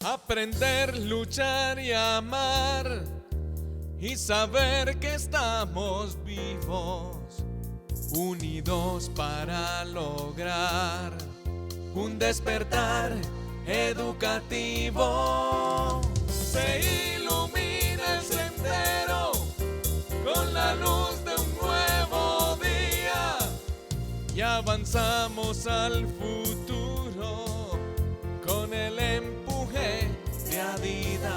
Aprender, luchar y amar y saber que estamos vivos, unidos para lograr un despertar educativo. Se ilumina el sendero con la luz de un nuevo día y avanzamos al futuro con el empuje de Adidas.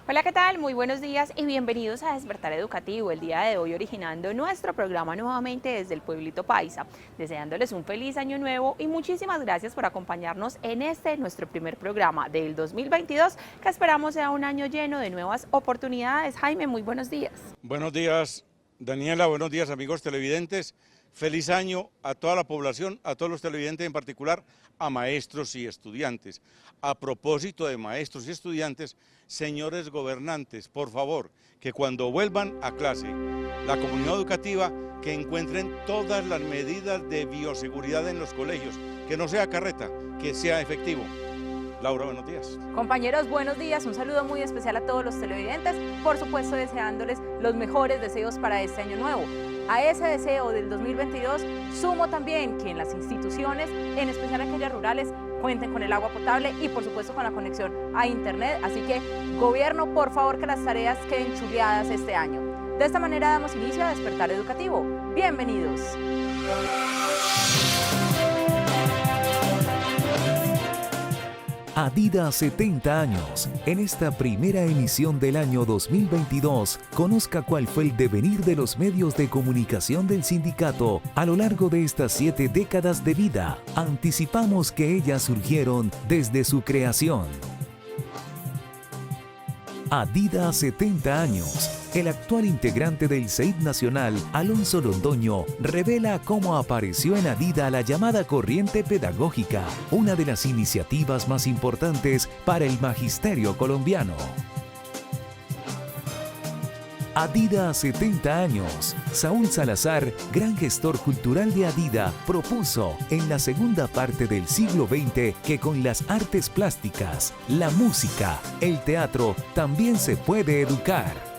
Hola, ¿qué tal? Muy buenos días y bienvenidos a Despertar Educativo. El día de hoy originando nuestro programa nuevamente desde el Pueblito Paisa, deseándoles un feliz año nuevo y muchísimas gracias por acompañarnos en nuestro primer programa del 2022, que esperamos sea un año lleno de nuevas oportunidades. Jaime, muy buenos días. Buenos días, Daniela, buenos días, amigos televidentes. Feliz año a toda la población, a todos los televidentes, en particular a maestros y estudiantes. A propósito de maestros y estudiantes, señores gobernantes, por favor, que cuando vuelvan a clase, la comunidad educativa, que encuentren todas las medidas de bioseguridad en los colegios, que no sea carreta, que sea efectivo. Laura, buenos días. Compañeros, buenos días. Un saludo muy especial a todos los televidentes, por supuesto deseándoles los mejores deseos para este año nuevo. A ese deseo del 2022 sumo también que en las instituciones, en especial aquellas rurales, cuenten con el agua potable y por supuesto con la conexión a internet. Así que, gobierno, por favor que las tareas queden chuleadas este año. De esta manera damos inicio a Despertar Educativo. Bienvenidos. Adidas 70 años. En esta primera emisión del año 2022, conozca cuál fue el devenir de los medios de comunicación del sindicato a lo largo de estas 7 décadas de vida. Anticipamos que ellas surgieron desde su creación. Adidas 70 años. El actual integrante del CEID Nacional, Alonso Londoño, revela cómo apareció en Adidas la llamada corriente pedagógica, una de las iniciativas más importantes para el magisterio colombiano. Adidas 70 años. Saúl Salazar, gran gestor cultural de Adidas, propuso en la segunda parte del siglo XX que con las artes plásticas, la música, el teatro, también se puede educar.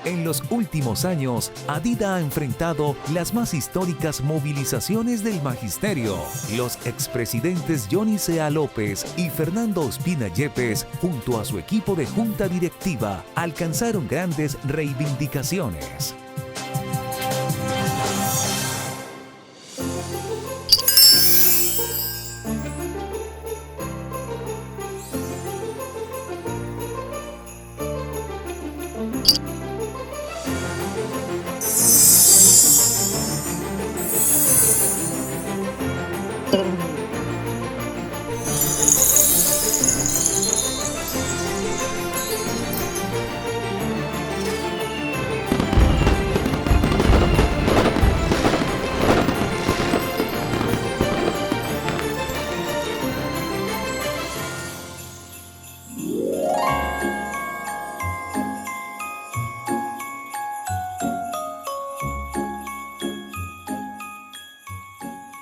En los últimos años, Adidas ha enfrentado las más históricas movilizaciones del magisterio. Los expresidentes Johnny Sea López y Fernando Ospina Yepes, junto a su equipo de junta directiva, alcanzaron grandes reivindicaciones.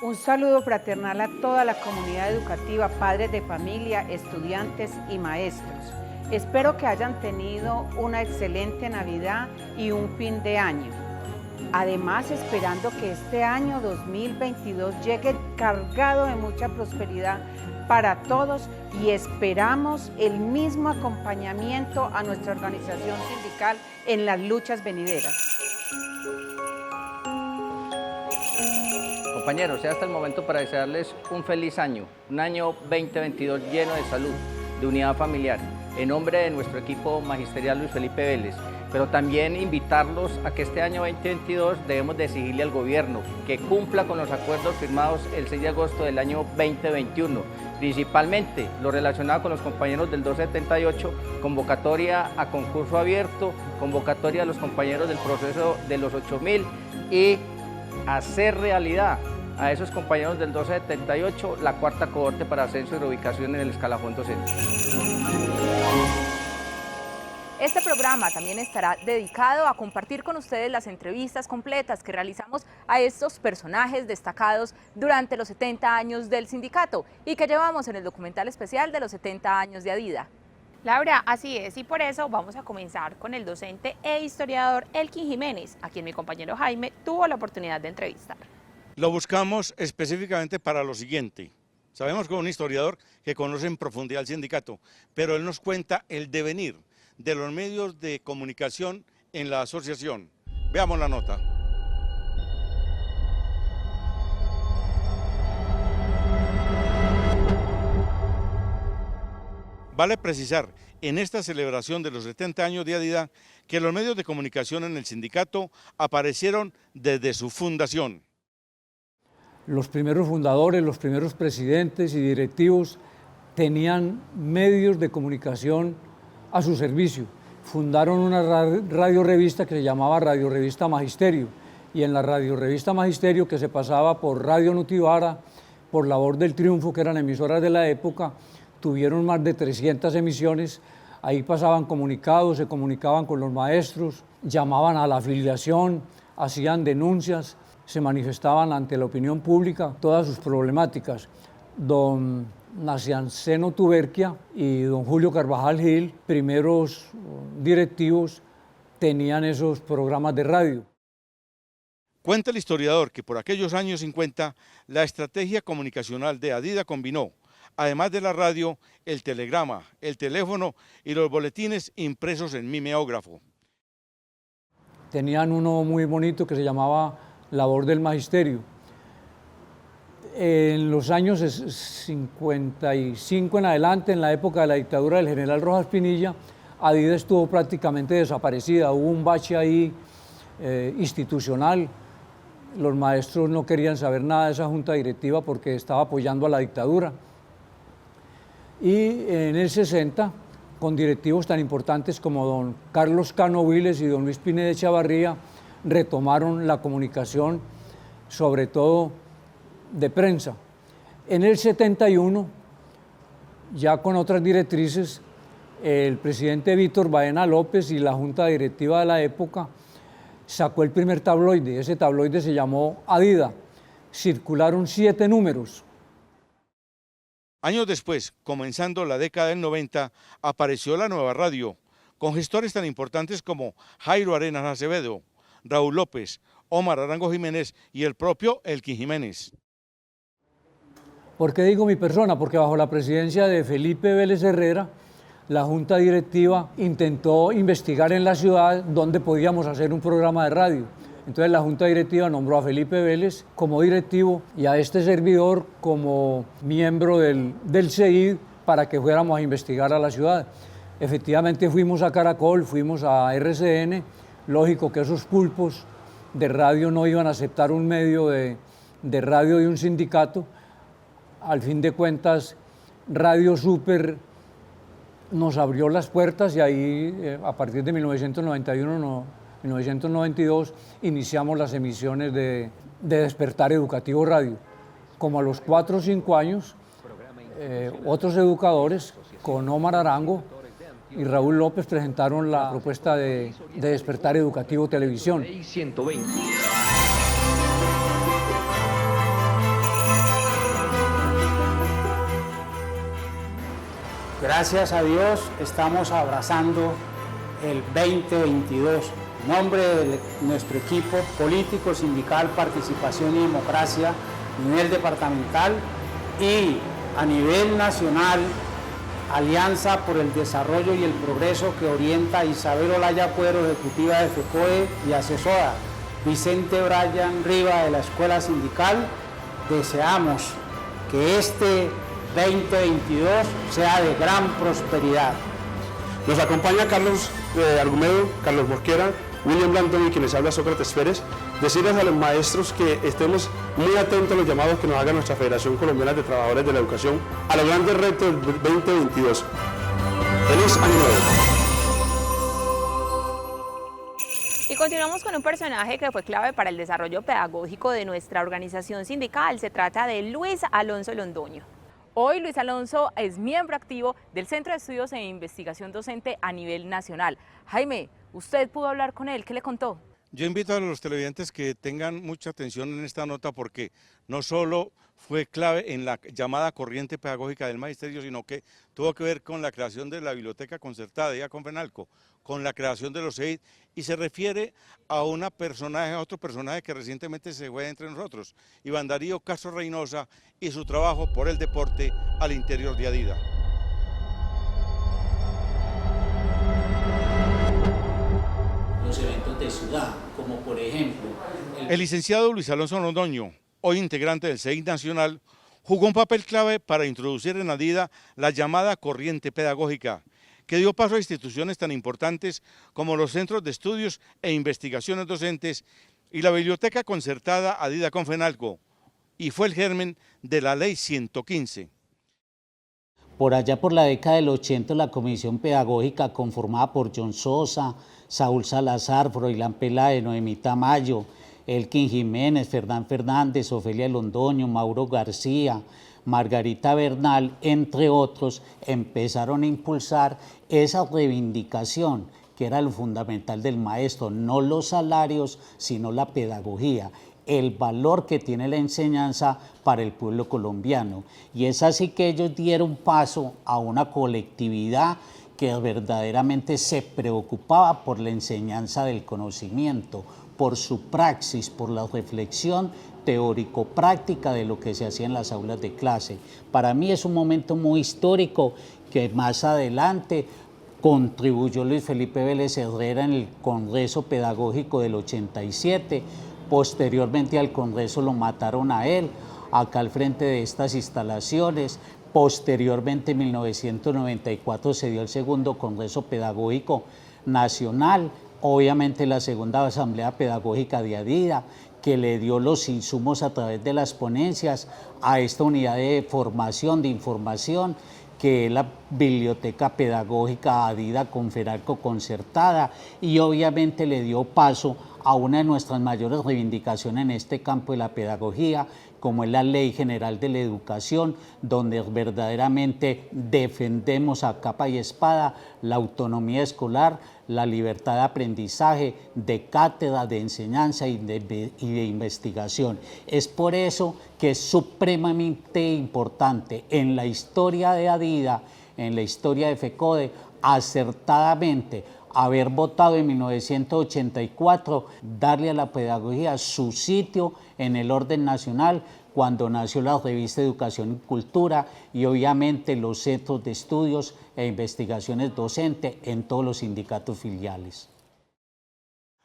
Un saludo fraternal a toda la comunidad educativa, padres de familia, estudiantes y maestros. Espero que hayan tenido una excelente Navidad y un fin de año. Además, esperando que este año 2022 llegue cargado de mucha prosperidad para todos y esperamos el mismo acompañamiento a nuestra organización sindical en las luchas venideras. Compañeros, sea hasta el momento para desearles un feliz año, un año 2022 lleno de salud, de unidad familiar, en nombre de nuestro equipo magisterial Luis Felipe Vélez, pero también invitarlos a que este año 2022 debemos de exigirle al gobierno que cumpla con los acuerdos firmados el 6 de agosto del año 2021, principalmente lo relacionado con los compañeros del 278, convocatoria a concurso abierto, convocatoria a los compañeros del proceso de los 8000 y hacer realidad a esos compañeros del 1278 la cuarta cohorte para ascenso y reubicación en el escalafón docente. Este programa también estará dedicado a compartir con ustedes las entrevistas completas que realizamos a estos personajes destacados durante los 70 años del sindicato y que llevamos en el documental especial de los 70 años de Adida. Laura, así es, y por eso vamos a comenzar con el docente e historiador Elkin Jiménez, a quien mi compañero Jaime tuvo la oportunidad de entrevistar. Lo buscamos específicamente para lo siguiente. Sabemos que es un historiador que conoce en profundidad el sindicato, pero él nos cuenta el devenir de los medios de comunicación en la asociación. Veamos la nota. Vale precisar en esta celebración de los 70 años de Adida que los medios de comunicación en el sindicato aparecieron desde su fundación. Los primeros fundadores, los primeros presidentes y directivos tenían medios de comunicación a su servicio. Fundaron una radio-revista que se llamaba Radio-Revista Magisterio, y en la Radio-Revista Magisterio, que se pasaba por Radio Notívara, por La Voz del Triunfo, que eran emisoras de la época, tuvieron más de 300 emisiones. Ahí pasaban comunicados, se comunicaban con los maestros, llamaban a la afiliación, hacían denuncias, se manifestaban ante la opinión pública todas sus problemáticas. Don Nacianceno Tuberquia y don Julio Carvajal Gil, primeros directivos, tenían esos programas de radio. Cuenta el historiador que por aquellos años 50 la estrategia comunicacional de Adida combinó, además de la radio, el telegrama, el teléfono y los boletines impresos en mimeógrafo. Tenían uno muy bonito que se llamaba La Voz del Magisterio. En los años 55 en adelante, en la época de la dictadura del general Rojas Pinilla, Adida estuvo prácticamente desaparecida. Hubo un bache ahí institucional. Los maestros no querían saber nada de esa junta directiva porque estaba apoyando a la dictadura. Y en el 60, con directivos tan importantes como don Carlos Cano Viles y don Luis Pineda Echavarría, retomaron la comunicación, sobre todo de prensa. En el 71, ya con otras directrices, el presidente Víctor Baena López y la junta directiva de la época sacó el primer tabloide. Ese tabloide se llamó Adida. Circularon 7 números. Años después, comenzando la década del 90, apareció la nueva radio, con gestores tan importantes como Jairo Arenas Acevedo, Raúl López, Omar Arango Jiménez y el propio Elkin Jiménez. ¿Por qué digo mi persona? Porque bajo la presidencia de Felipe Vélez Herrera, la junta directiva intentó investigar en la ciudad dónde podíamos hacer un programa de radio. Entonces la junta directiva nombró a Felipe Vélez como directivo y a este servidor como miembro del CEID para que fuéramos a investigar a la ciudad. Efectivamente fuimos a Caracol, fuimos a RCN, lógico que esos pulpos de radio no iban a aceptar un medio de radio de un sindicato. Al fin de cuentas, Radio Super nos abrió las puertas y ahí, a partir de 1992, iniciamos las emisiones de Despertar Educativo Radio. Como a los 4 o 5 años, otros educadores, con Omar Arango y Raúl López, presentaron la propuesta de Despertar Educativo Televisión. 120. Gracias a Dios estamos abrazando el 2022. En nombre de nuestro equipo político, sindical, participación y democracia a nivel departamental y a nivel nacional, Alianza por el Desarrollo y el Progreso, que orienta Isabel Olaya Cuero, ejecutiva de FECOE, y asesora Vicente Bryan Riva de la Escuela Sindical, deseamos que este 2022 sea de gran prosperidad. Nos acompaña Carlos Argumedo, Carlos Mosquera, William Blanton y quien les habla Sócrates Pérez. Decirles a los maestros que estemos muy atentos a los llamados que nos haga nuestra Federación Colombiana de Trabajadores de la Educación a los grandes retos del 2022. ¡Feliz Año Nuevo! Y continuamos con un personaje que fue clave para el desarrollo pedagógico de nuestra organización sindical. Se trata de Luis Alonso Londoño. Hoy Luis Alonso es miembro activo del Centro de Estudios e Investigación Docente a nivel nacional. Jaime, ¿usted pudo hablar con él? ¿Qué le contó? Yo invito a los televidentes que tengan mucha atención en esta nota porque no solo fue clave en la llamada corriente pedagógica del magisterio, sino que tuvo que ver con la creación de la biblioteca concertada de Confenalco, con la creación de los CEID, y se refiere a otro personaje que recientemente se fue entre nosotros, Iván Darío Castro Reynosa, y su trabajo por el deporte al interior de Adida. Los eventos de ciudad, como por ejemplo... El licenciado Luis Alonso Londoño, hoy integrante del CEID Nacional, jugó un papel clave para introducir en Adida la llamada corriente pedagógica, que dio paso a instituciones tan importantes como los centros de estudios e investigaciones docentes y la biblioteca concertada Adida Confenalco, y fue el germen de la Ley 115. Por allá por la década del 80, la comisión pedagógica conformada por John Sosa, Saúl Salazar, Froilán Peláez, Noemí Tamayo, Elkin Jiménez, Fernán Fernández, Ofelia Londoño, Mauro García, Margarita Bernal, entre otros, empezaron a impulsar esa reivindicación que era lo fundamental del maestro, no los salarios, sino la pedagogía, el valor que tiene la enseñanza para el pueblo colombiano. Y es así que ellos dieron paso a una colectividad que verdaderamente se preocupaba por la enseñanza del conocimiento, por su praxis, por la reflexión teórico-práctica de lo que se hacía en las aulas de clase. Para mí es un momento muy histórico que más adelante contribuyó Luis Felipe Vélez Herrera en el Congreso Pedagógico del 87, posteriormente al Congreso lo mataron a él, acá al frente de estas instalaciones. Posteriormente, en 1994, se dio el segundo Congreso Pedagógico Nacional, obviamente la segunda Asamblea Pedagógica de Adida, que le dio los insumos a través de las ponencias a esta unidad de formación, de información, que es la Biblioteca Pedagógica Adida Confenalco concertada, y obviamente le dio paso a una de nuestras mayores reivindicaciones en este campo de la pedagogía, como es la Ley General de la Educación, donde verdaderamente defendemos a capa y espada la autonomía escolar, la libertad de aprendizaje, de cátedra, de enseñanza y de investigación. Es por eso que es supremamente importante en la historia de Adida, en la historia de FECODE, acertadamente haber votado en 1984, darle a la pedagogía su sitio en el orden nacional, cuando nació la revista Educación y Cultura y obviamente los centros de estudios e investigaciones docentes en todos los sindicatos filiales.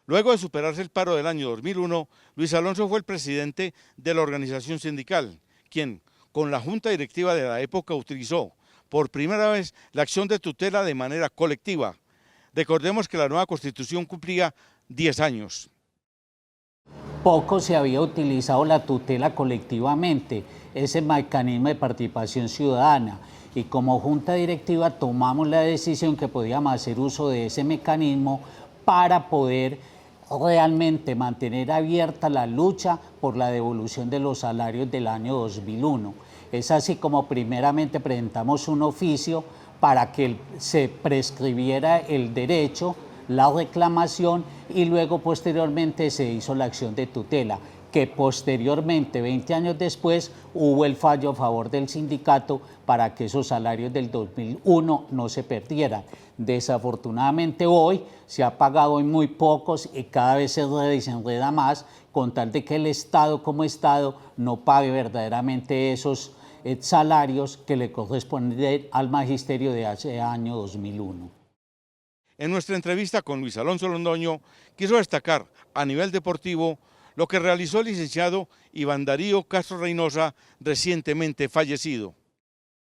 Luego de superarse el paro del año 2001, Luis Alonso fue el presidente de la organización sindical, quien, con la junta directiva de la época, utilizó por primera vez la acción de tutela de manera colectiva. Recordemos que la nueva Constitución cumplía 10 años. Poco se había utilizado la tutela colectivamente, ese mecanismo de participación ciudadana, y como junta directiva tomamos la decisión que podíamos hacer uso de ese mecanismo para poder realmente mantener abierta la lucha por la devolución de los salarios del año 2001. Es así como primeramente presentamos un oficio para que se prescribiera el derecho, la reclamación, y luego posteriormente se hizo la acción de tutela, que posteriormente, 20 años después, hubo el fallo a favor del sindicato para que esos salarios del 2001 no se perdieran. Desafortunadamente hoy se ha pagado en muy pocos y cada vez se desenreda más, con tal de que el Estado como Estado no pague verdaderamente esos salarios que le corresponden al magisterio de hace año 2001. En nuestra entrevista con Luis Alonso Londoño, quiso destacar a nivel deportivo lo que realizó el licenciado Iván Darío Castro Reynosa, recientemente fallecido.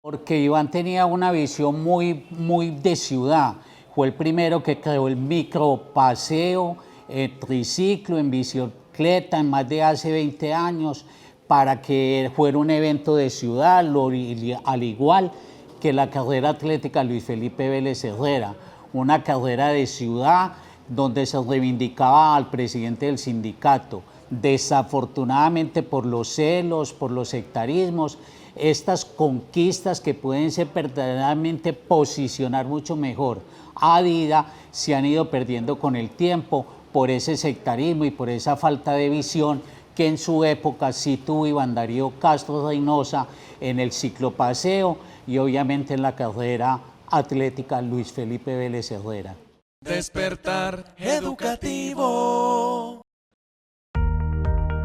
Porque Iván tenía una visión muy de ciudad. Fue el primero que creó el micropaseo, el triciclo en bicicleta en más de hace 20 años, para que fuera un evento de ciudad, al igual que la carrera atlética Luis Felipe Vélez Herrera, una carrera de ciudad donde se reivindicaba al presidente del sindicato. Desafortunadamente por los celos, por los sectarismos, estas conquistas que pueden ser verdaderamente posicionar mucho mejor a Adidas se han ido perdiendo con el tiempo por ese sectarismo y por esa falta de visión que en su época sí tuvo Iván Darío Castro Reynosa en el ciclopaseo y obviamente en la carrera atlética Luis Felipe Vélez Herrera. Despertar educativo.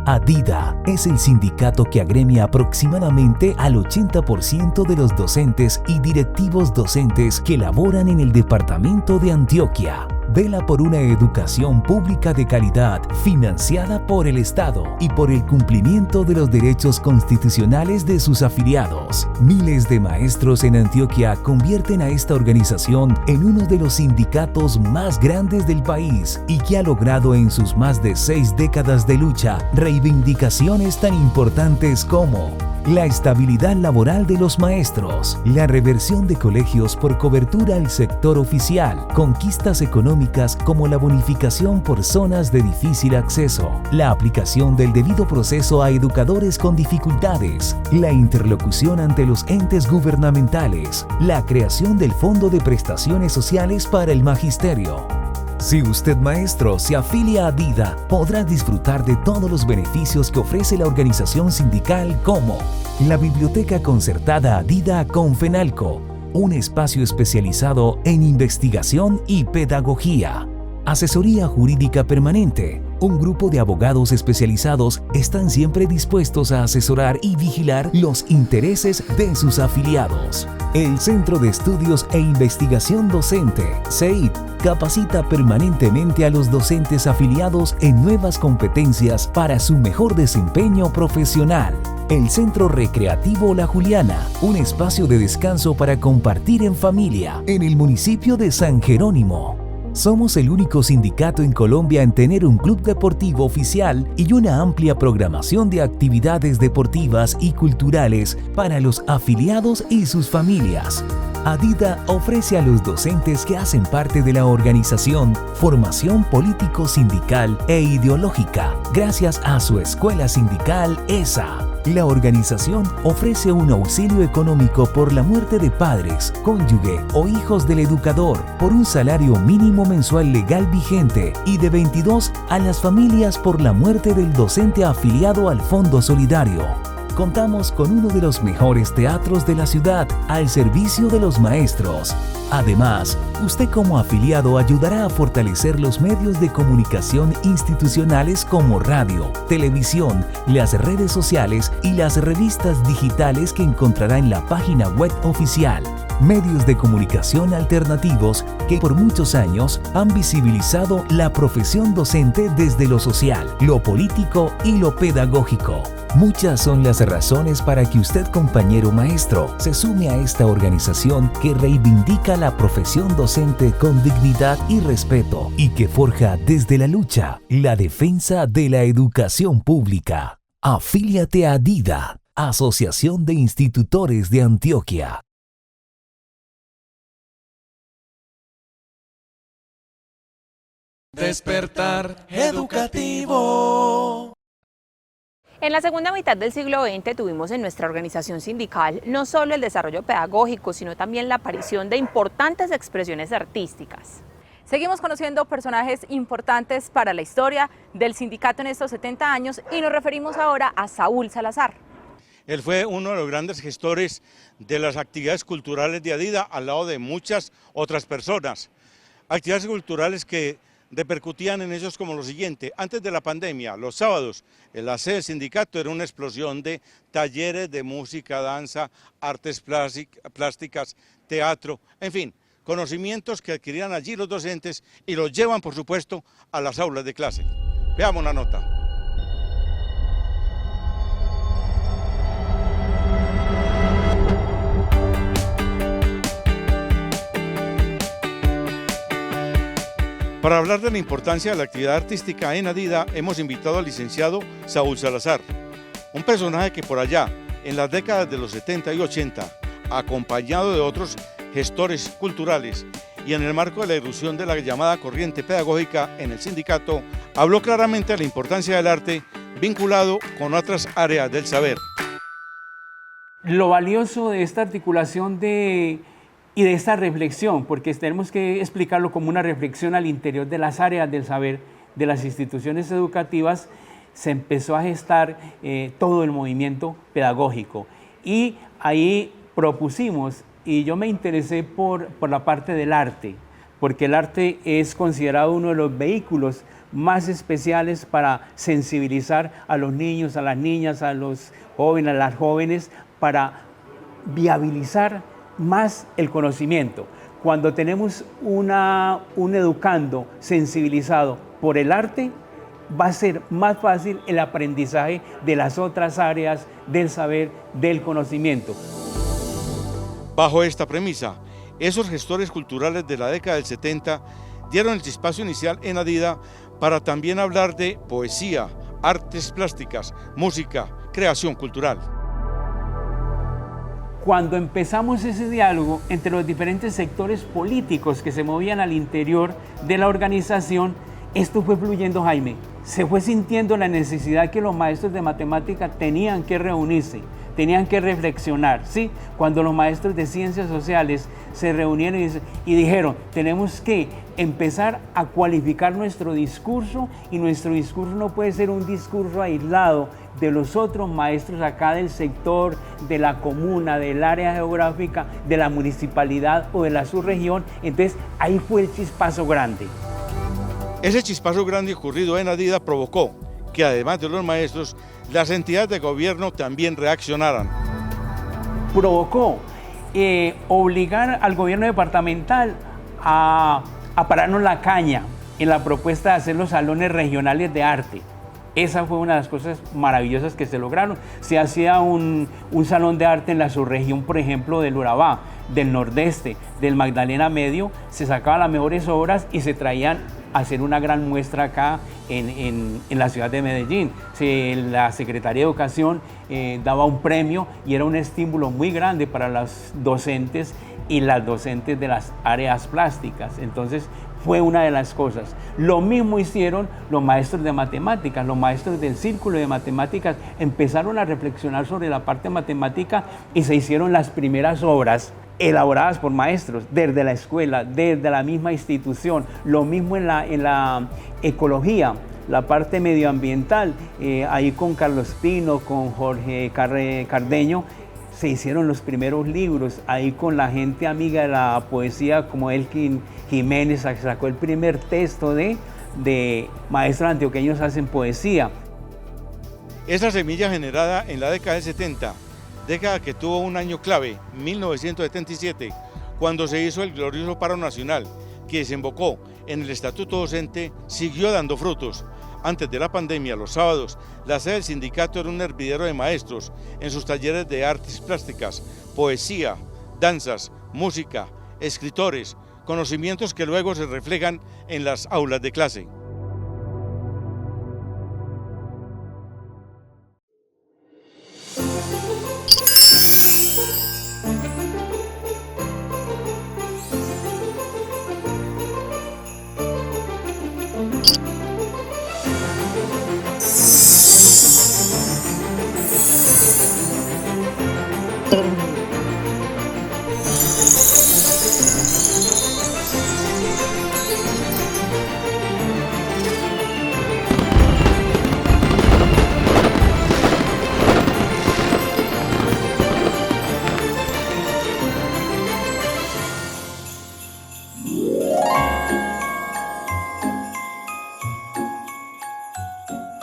Adida es el sindicato que agremia aproximadamente al 80% de los docentes y directivos docentes que laboran en el departamento de Antioquia. Vela por una educación pública de calidad, financiada por el Estado y por el cumplimiento de los derechos constitucionales de sus afiliados. Miles de maestros en Antioquia convierten a esta organización en uno de los sindicatos más grandes del país y que ha logrado en sus más de 6 décadas de lucha reivindicaciones tan importantes como la estabilidad laboral de los maestros, la reversión de colegios por cobertura al sector oficial, conquistas económicas como la bonificación por zonas de difícil acceso, la aplicación del debido proceso a educadores con dificultades, la interlocución ante los entes gubernamentales, la creación del Fondo de Prestaciones Sociales para el Magisterio. Si usted, maestro, se afilia a Adida, podrá disfrutar de todos los beneficios que ofrece la organización sindical como la Biblioteca Concertada Adida con FENALCO, un espacio especializado en investigación y pedagogía, asesoría jurídica permanente. Un grupo de abogados especializados están siempre dispuestos a asesorar y vigilar los intereses de sus afiliados. El Centro de Estudios e Investigación Docente, CEID, capacita permanentemente a los docentes afiliados en nuevas competencias para su mejor desempeño profesional. El Centro Recreativo La Juliana, un espacio de descanso para compartir en familia en el municipio de San Jerónimo. Somos el único sindicato en Colombia en tener un club deportivo oficial y una amplia programación de actividades deportivas y culturales para los afiliados y sus familias. Adida ofrece a los docentes que hacen parte de la organización formación político-sindical e ideológica gracias a su escuela sindical ESA. La organización ofrece un auxilio económico por la muerte de padres, cónyuge o hijos del educador por un salario mínimo mensual legal vigente y de 22 a las familias por la muerte del docente afiliado al Fondo Solidario. Contamos con uno de los mejores teatros de la ciudad al servicio de los maestros. Además, usted como afiliado ayudará a fortalecer los medios de comunicación institucionales como radio, televisión, las redes sociales y las revistas digitales que encontrará en la página web oficial. Medios de comunicación alternativos que por muchos años han visibilizado la profesión docente desde lo social, lo político y lo pedagógico. Muchas son las razones para que usted, compañero maestro, se sume a esta organización que reivindica la profesión docente con dignidad y respeto y que forja desde la lucha la defensa de la educación pública. Afíliate a Adida, Asociación de Institutores de Antioquia. Despertar educativo. En la segunda mitad del siglo XX tuvimos en nuestra organización sindical no solo el desarrollo pedagógico, sino también la aparición de importantes expresiones artísticas. Seguimos conociendo personajes importantes para la historia del sindicato en estos 70 años y nos referimos ahora a Saúl Salazar. Él fue uno de los grandes gestores de las actividades culturales de Adida al lado de muchas otras personas. Actividades culturales que repercutían en ellos como lo siguiente: antes de la pandemia, los sábados, en la sede del sindicato era una explosión de talleres de música, danza, artes plásticas, teatro, en fin, conocimientos que adquirían allí los docentes y los llevan, por supuesto, a las aulas de clase. Veamos la nota. Para hablar de la importancia de la actividad artística en Adida, hemos invitado al licenciado Saúl Salazar, un personaje que por allá, en las décadas de los 70 y 80, acompañado de otros gestores culturales y en el marco de la irrupción de la llamada corriente pedagógica en el sindicato, habló claramente de la importancia del arte vinculado con otras áreas del saber. Lo valioso de esta articulación y de esta reflexión, porque tenemos que explicarlo como una reflexión al interior de las áreas del saber de las instituciones educativas, se empezó a gestar todo el movimiento pedagógico. Y ahí propusimos, y yo me interesé por la parte del arte, porque el arte es considerado uno de los vehículos más especiales para sensibilizar a los niños, a las niñas, a los jóvenes, a las jóvenes, para viabilizar más el conocimiento. Cuando tenemos un educando sensibilizado por el arte, va a ser más fácil el aprendizaje de las otras áreas del saber, del conocimiento. Bajo esta premisa, esos gestores culturales de la década del 70 dieron el chispazo inicial en Adida para también hablar de poesía, artes plásticas, música, creación cultural. Cuando empezamos ese diálogo entre los diferentes sectores políticos que se movían al interior de la organización, esto fue fluyendo, Jaime. Se fue sintiendo la necesidad que los maestros de matemática tenían que reunirse, tenían que reflexionar, ¿sí? Cuando los maestros de ciencias sociales se reunieron y dijeron, tenemos que empezar a cualificar nuestro discurso, y nuestro discurso no puede ser un discurso aislado de los otros maestros acá del sector, de la comuna, del área geográfica, de la municipalidad o de la subregión. Entonces ahí fue el chispazo grande. Ese chispazo grande ocurrido en Adida provocó que, además de los maestros, las entidades de gobierno también reaccionaran. Provocó obligar al gobierno departamental a pararnos la caña en la propuesta de hacer los salones regionales de arte. Esa fue una de las cosas maravillosas que se lograron. Se hacía un salón de arte en la subregión, por ejemplo, del Urabá, del Nordeste, del Magdalena Medio. Se sacaban las mejores obras y se traían a hacer una gran muestra acá en la ciudad de Medellín. La Secretaría de Educación daba un premio y era un estímulo muy grande para los docentes y las docentes de las áreas plásticas. Entonces fue una de las cosas. Lo mismo hicieron los maestros de matemáticas, los maestros del círculo de matemáticas empezaron a reflexionar sobre la parte matemática y se hicieron las primeras obras elaboradas por maestros desde la escuela, desde la misma institución. Lo mismo en la ecología, la parte medioambiental, ahí con Carlos Pino, con Jorge Cardeño, se hicieron los primeros libros, ahí con la gente amiga de la poesía como Elkin Jiménez, sacó el primer texto de maestros antioqueños hacen poesía. Esa semilla generada en la década del 70, década que tuvo un año clave, 1977, cuando se hizo el glorioso paro nacional, que desembocó en el estatuto docente, siguió dando frutos. Antes de la pandemia, los sábados, la sede del sindicato era un hervidero de maestros en sus talleres de artes plásticas, poesía, danzas, música, escritores, conocimientos que luego se reflejan en las aulas de clase.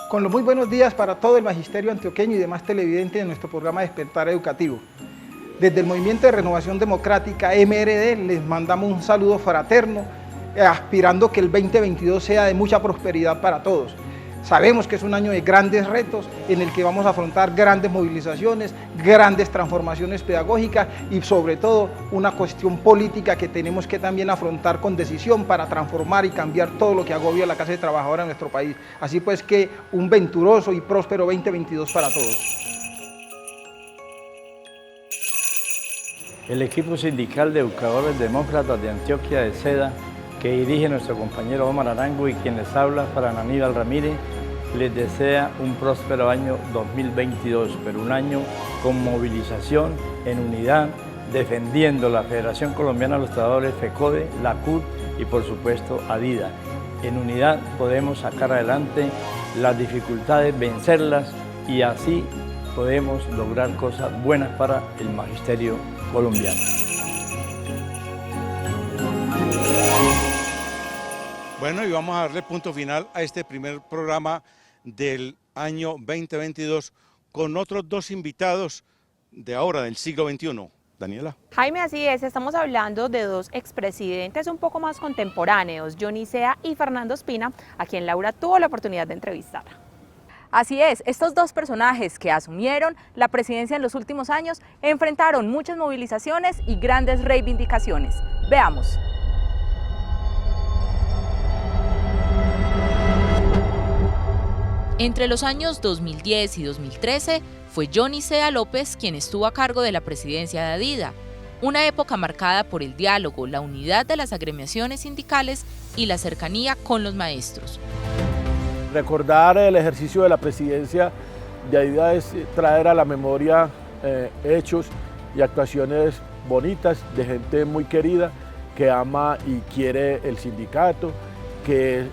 Con los muy buenos días para todo el magisterio antioqueño y demás televidentes de nuestro programa Despertar Educativo. Desde el Movimiento de Renovación Democrática, MRD, les mandamos un saludo fraterno, aspirando que el 2022 sea de mucha prosperidad para todos. Sabemos que es un año de grandes retos en el que vamos a afrontar grandes movilizaciones, grandes transformaciones pedagógicas y sobre todo una cuestión política que tenemos que también afrontar con decisión para transformar y cambiar todo lo que agobia la clase trabajadora en nuestro país. Así pues que un venturoso y próspero 2022 para todos. El equipo sindical de educadores demócratas de Antioquia de SEDA, que dirige nuestro compañero Omar Arango y quien les habla, Fran Aníbal Ramírez, les desea un próspero año 2022, pero un año con movilización, en unidad, defendiendo la Federación Colombiana de los Trabajadores, FECODE, la CUT y por supuesto ADIDA. En unidad podemos sacar adelante las dificultades, vencerlas y así podemos lograr cosas buenas para el magisterio colombiano. Bueno, y vamos a darle punto final a este primer programa del año 2022 con otros dos invitados de ahora, del siglo XXI. Daniela. Jaime, así es, estamos hablando de dos expresidentes un poco más contemporáneos, Johnny Sea y Fernando Ospina, a quien Laura tuvo la oportunidad de entrevistar. Así es, estos dos personajes que asumieron la presidencia en los últimos años enfrentaron muchas movilizaciones y grandes reivindicaciones. Veamos. Entre los años 2010 y 2013 fue Johnny Sea López quien estuvo a cargo de la presidencia de ADIDA, una época marcada por el diálogo, la unidad de las agremiaciones sindicales y la cercanía con los maestros. Recordar el ejercicio de la presidencia de ADIDA es traer a la memoria hechos y actuaciones bonitas de gente muy querida que ama y quiere el sindicato, que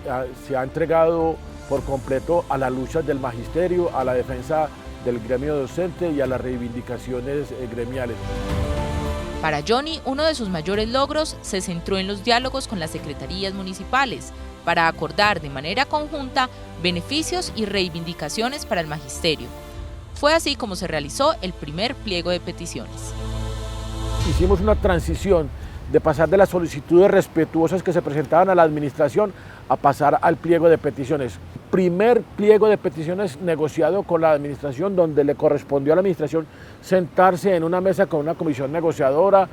se ha entregado por completo a las luchas del magisterio, a la defensa del gremio docente y a las reivindicaciones gremiales. Para Johnny, uno de sus mayores logros se centró en los diálogos con las secretarías municipales para acordar de manera conjunta beneficios y reivindicaciones para el magisterio. Fue así como se realizó el primer pliego de peticiones. Hicimos una transición de pasar de las solicitudes respetuosas que se presentaban a la administración a pasar al pliego de peticiones. Primer pliego de peticiones negociado con la administración, donde le correspondió a la administración sentarse en una mesa con una comisión negociadora,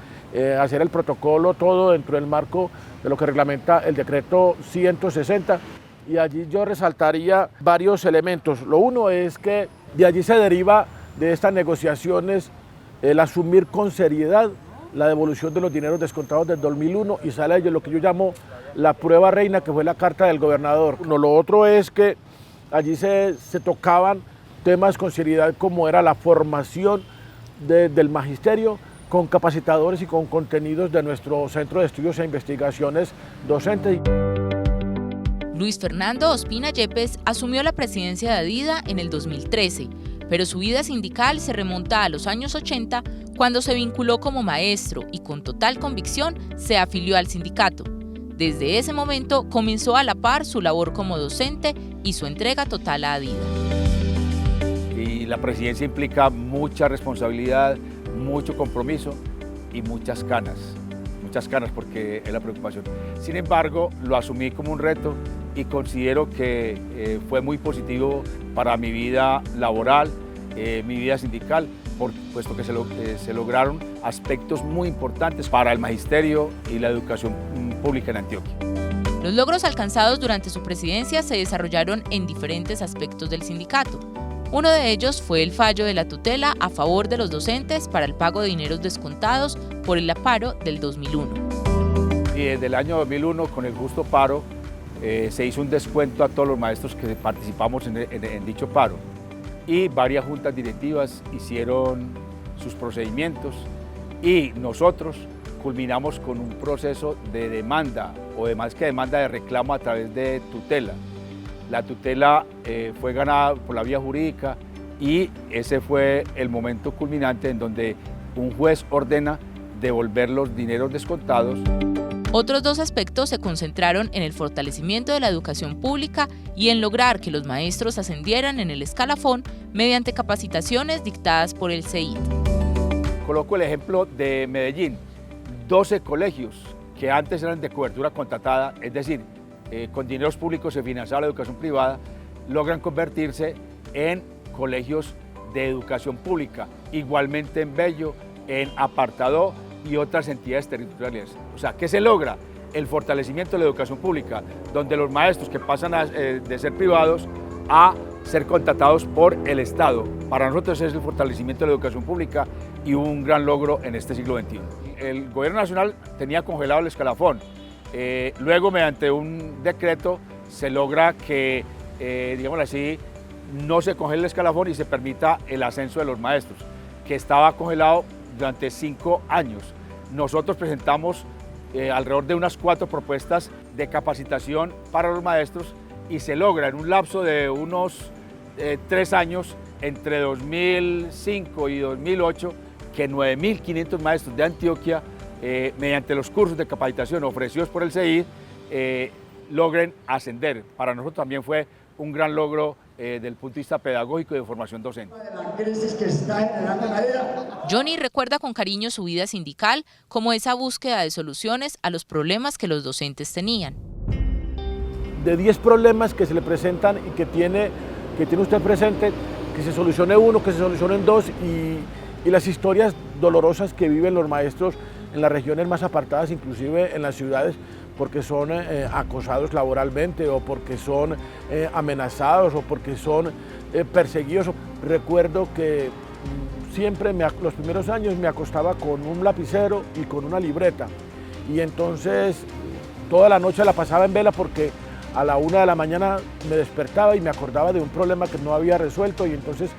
hacer el protocolo, todo dentro del marco de lo que reglamenta el decreto 160. Y allí yo resaltaría varios elementos. Lo uno es que de allí se deriva de estas negociaciones el asumir con seriedad la devolución de los dineros descontados del 2001 y sale de lo que yo llamo la prueba reina, que fue la carta del gobernador. No, lo otro es que allí se tocaban temas con seriedad como era la formación del magisterio con capacitadores y con contenidos de nuestro Centro de Estudios e Investigaciones Docentes. Luis Fernando Ospina Yepes asumió la presidencia de ADIDA en el 2013, pero su vida sindical se remonta a los años 80, cuando se vinculó como maestro y con total convicción se afilió al sindicato. Desde ese momento comenzó a la par su labor como docente y su entrega total a ADIDA. Y la presidencia implica mucha responsabilidad, mucho compromiso y muchas canas porque es la preocupación. Sin embargo, lo asumí como un reto y considero que fue muy positivo para mi vida laboral, mi vida sindical, puesto que se lograron aspectos muy importantes para el magisterio y la educación pública en Antioquia. Los logros alcanzados durante su presidencia se desarrollaron en diferentes aspectos del sindicato. Uno de ellos fue el fallo de la tutela a favor de los docentes para el pago de dineros descontados por el paro del 2001. Y desde el año 2001, con el justo paro, se hizo un descuento a todos los maestros que participamos en dicho paro. Y varias juntas directivas hicieron sus procedimientos y nosotros culminamos con un proceso de demanda, o de más que demanda, de reclamo a través de tutela. La tutela fue ganada por la vía jurídica y ese fue el momento culminante en donde un juez ordena devolver los dineros descontados. Otros dos aspectos se concentraron en el fortalecimiento de la educación pública y en lograr que los maestros ascendieran en el escalafón mediante capacitaciones dictadas por el CEIT. Coloco el ejemplo de Medellín, 12 colegios que antes eran de cobertura contratada, es decir, con dineros públicos se financiaba la educación privada, logran convertirse en colegios de educación pública, igualmente en Bello, en Apartadó y otras entidades territoriales. O sea, ¿qué se logra? El fortalecimiento de la educación pública, donde los maestros que pasan de ser privados a ser contratados por el Estado. Para nosotros es el fortalecimiento de la educación pública y un gran logro en este siglo XXI. El gobierno nacional tenía congelado el escalafón. Luego, mediante un decreto, se logra que digámoslo así, no se congele el escalafón y se permita el ascenso de los maestros, que estaba congelado durante 5 años. Nosotros presentamos alrededor de unas 4 propuestas de capacitación para los maestros y se logra en un lapso de unos 3 años, entre 2005 y 2008, que 9.500 maestros de Antioquia, mediante los cursos de capacitación ofrecidos por el CEID, logren ascender. Para nosotros también fue un gran logro desde el punto de vista pedagógico y de formación docente. Johnny recuerda con cariño su vida sindical como esa búsqueda de soluciones a los problemas que los docentes tenían. De 10 problemas que se le presentan y que tiene usted presente, que se solucione uno, que se solucionen 2 y las historias dolorosas que viven los maestros en las regiones más apartadas, inclusive en las ciudades, porque son acosados laboralmente o porque son amenazados o porque son perseguidos. Recuerdo que siempre los primeros años me acostaba con un lapicero y con una libreta y entonces toda la noche la pasaba en vela porque a la 1 de la mañana me despertaba y me acordaba de un problema que no había resuelto y entonces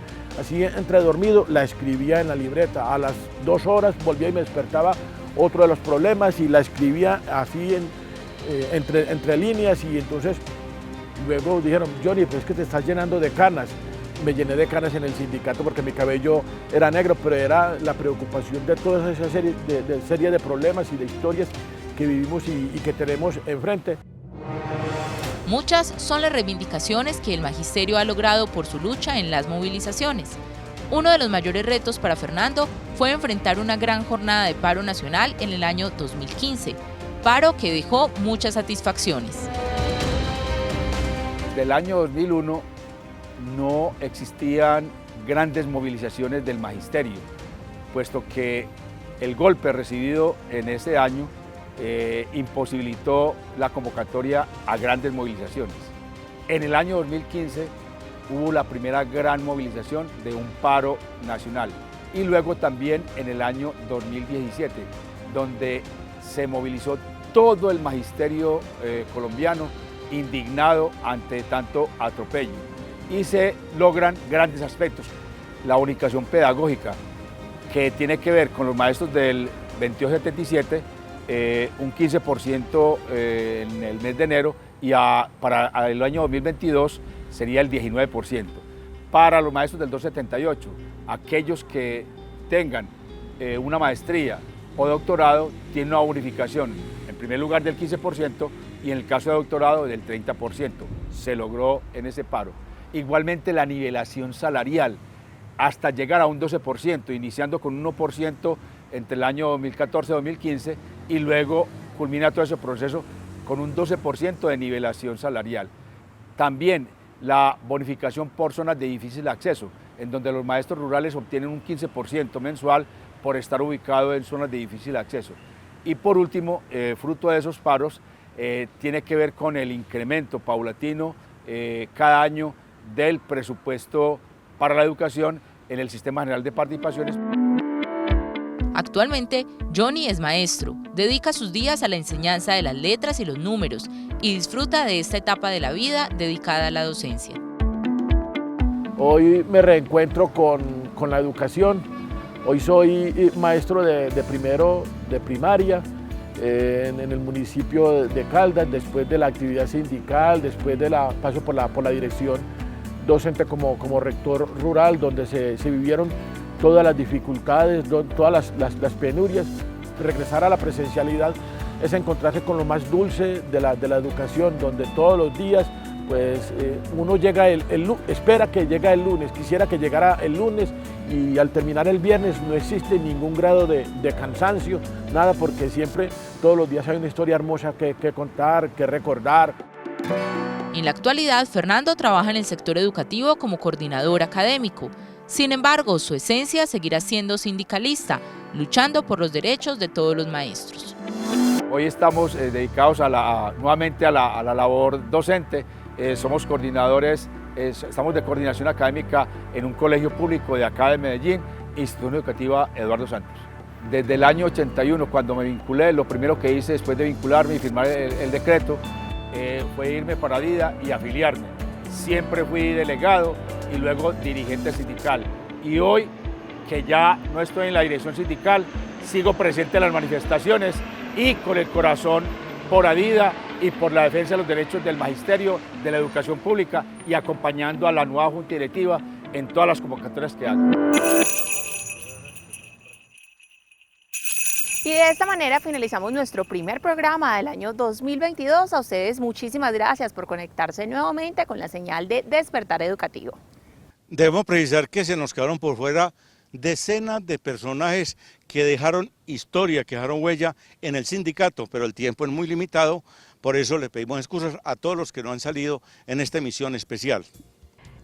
así entre dormido la escribía en la libreta. A las 2 horas volvía y me despertaba otro de los problemas y la escribía así entre líneas y entonces luego dijeron, Johnny, pues es que te estás llenando de canas. Me llené de canas en el sindicato porque mi cabello era negro, pero era la preocupación de toda esa serie de problemas y de historias que vivimos y que tenemos enfrente. Muchas son las reivindicaciones que el magisterio ha logrado por su lucha en las movilizaciones. Uno de los mayores retos para Fernando fue enfrentar una gran jornada de paro nacional en el año 2015, paro que dejó muchas satisfacciones. Desde el año 2001 no existían grandes movilizaciones del magisterio, puesto que el golpe recibido en ese año imposibilitó la convocatoria a grandes movilizaciones. En el año 2015 hubo la primera gran movilización de un paro nacional y luego también en el año 2017, donde se movilizó todo el magisterio colombiano indignado ante tanto atropello y se logran grandes aspectos. La unificación pedagógica que tiene que ver con los maestros del 2277, un 15% en el mes de enero y para el año 2022 sería el 19%. Para los maestros del 278, aquellos que tengan una maestría o doctorado tienen una bonificación en primer lugar del 15% y en el caso de doctorado del 30%. Se logró en ese paro. Igualmente la nivelación salarial hasta llegar a un 12%, iniciando con un 1% entre el año 2014-2015 y luego culmina todo ese proceso con un 12% de nivelación salarial. También la bonificación por zonas de difícil acceso, en donde los maestros rurales obtienen un 15% mensual por estar ubicado en zonas de difícil acceso. Y por último, fruto de esos paros, tiene que ver con el incremento paulatino cada año del presupuesto para la educación en el Sistema General de Participaciones. Actualmente, Johnny es maestro, dedica sus días a la enseñanza de las letras y los números y disfruta de esta etapa de la vida dedicada a la docencia. Hoy me reencuentro con la educación. Hoy soy maestro de primero de primaria en el municipio de Caldas, después de la actividad sindical, después de paso por la dirección docente como rector rural, donde se vivieron todas las dificultades, todas las penurias. Regresar a la presencialidad es encontrarse con lo más dulce de la educación, donde todos los días pues, uno llega espera que llegue el lunes, quisiera que llegara el lunes y al terminar el viernes no existe ningún grado de cansancio, nada, porque siempre, todos los días hay una historia hermosa que contar, que recordar. En la actualidad, Fernando trabaja en el sector educativo como coordinador académico. Sin embargo, su esencia seguirá siendo sindicalista, luchando por los derechos de todos los maestros. Hoy estamos dedicados nuevamente a la labor docente. Somos coordinadores, estamos de coordinación académica en un colegio público de acá de Medellín, Institución Educativa Eduardo Santos. Desde el año 81, cuando me vinculé, lo primero que hice después de vincularme y firmar el decreto fue irme para Dida y afiliarme. siempre fui delegado y luego dirigente sindical. Y hoy, que ya no estoy en la dirección sindical, sigo presente en las manifestaciones y con el corazón por Adida y por la defensa de los derechos del magisterio, de la educación pública y acompañando a la nueva junta directiva en todas las convocatorias que haga. Y de esta manera finalizamos nuestro primer programa del año 2022. A ustedes muchísimas gracias por conectarse nuevamente con la señal de Despertar Educativo. Debemos precisar que se nos quedaron por fuera decenas de personajes que dejaron historia, que dejaron huella en el sindicato, pero el tiempo es muy limitado, por eso le pedimos excusas a todos los que no han salido en esta emisión especial.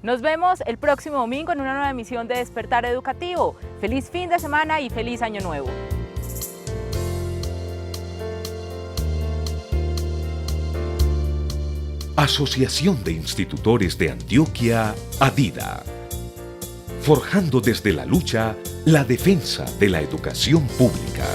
Nos vemos el próximo domingo en una nueva emisión de Despertar Educativo. Feliz fin de semana y feliz año nuevo. Asociación de Institutores de Antioquia, ADIDA. Forjando desde la lucha la defensa de la educación pública.